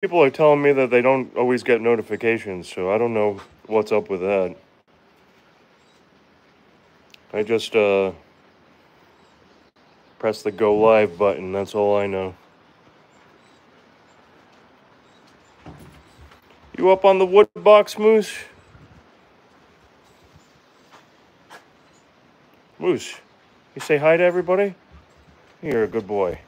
People are telling me that they don't always get notifications, so I don't know what's up with that. I just press the go live button, that's all I know. You up on the wood box, Moose? Moose, you say hi to everybody? You're a good boy.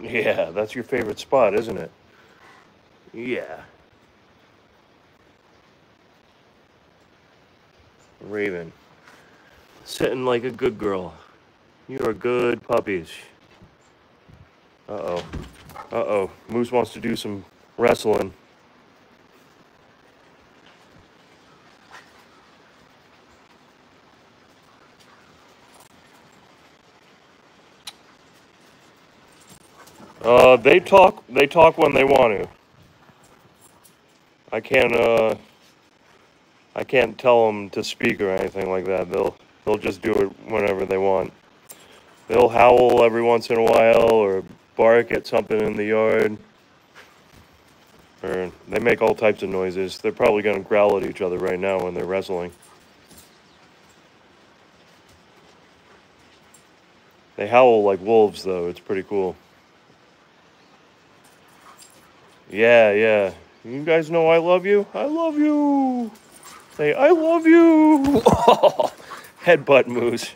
Yeah, that's your favorite spot, isn't it? Yeah. Raven. Sitting like a good girl. You are good puppies. Uh-oh. Uh-oh. Moose wants to do some wrestling. They talk when they want to. I can't tell them to speak or anything like that. They'll just do it whenever they want. They'll howl every once in a while or bark at something in the yard. Or they make all types of noises. They're probably going to growl at each other right now when they're wrestling. They howl like wolves, though. It's pretty cool. Yeah, yeah. You guys know I love you? I love you. Say, I love you. Headbutt Moose.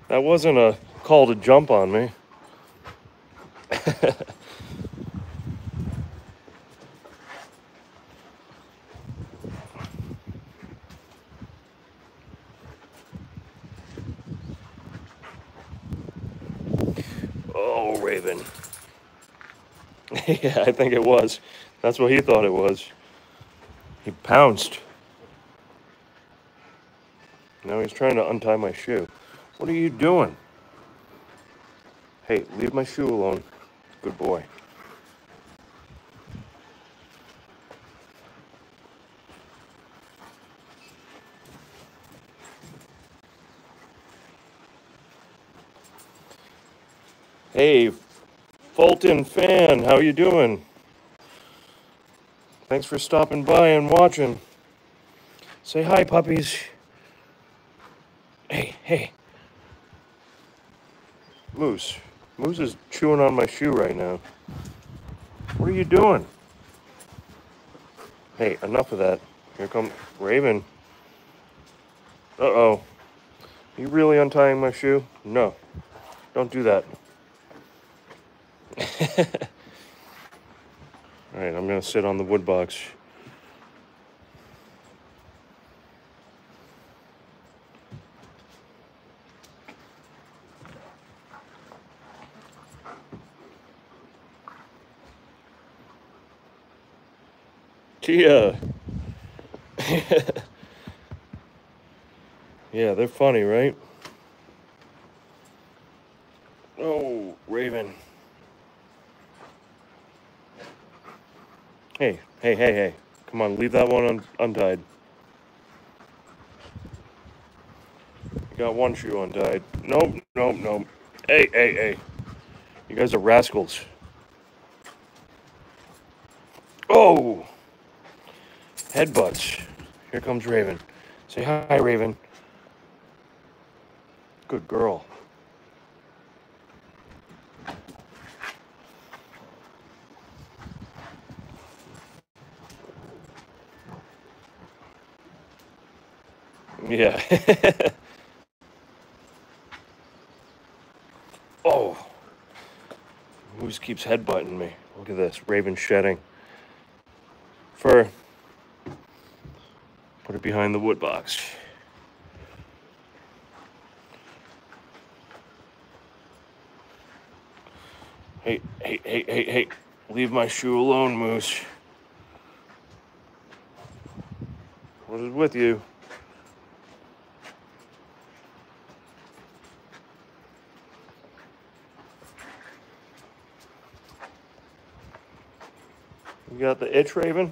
That wasn't a call to jump on me. Oh, Raven. Yeah, I think it was. That's what he thought it was. He pounced. Now he's trying to untie my shoe. What are you doing? Hey, leave my shoe alone. Good boy. Hey, Fulton fan, how you doing? Thanks for stopping by and watching. Say hi, puppies. Hey, hey. Moose. Moose is chewing on my shoe right now. What are you doing? Hey, enough of that. Here comes Raven. Uh-oh. You really untying my shoe? No. Don't do that. All right, I'm going to sit on the wood box. Tia. Yeah, they're funny, right? Oh, Raven. Hey, hey, hey, hey. Come on, leave that one untied. You got one shoe untied. Nope, nope, nope. Hey, hey, hey. You guys are rascals. Oh! Headbutts. Here comes Raven. Say hi, Raven. Good girl. Yeah. Oh. Moose keeps headbutting me. Look at this. Raven shedding. Fur. Put it behind the wood box. Hey, hey, hey, hey, hey. Leave my shoe alone, Moose. What is with you? You got the itch, Raven?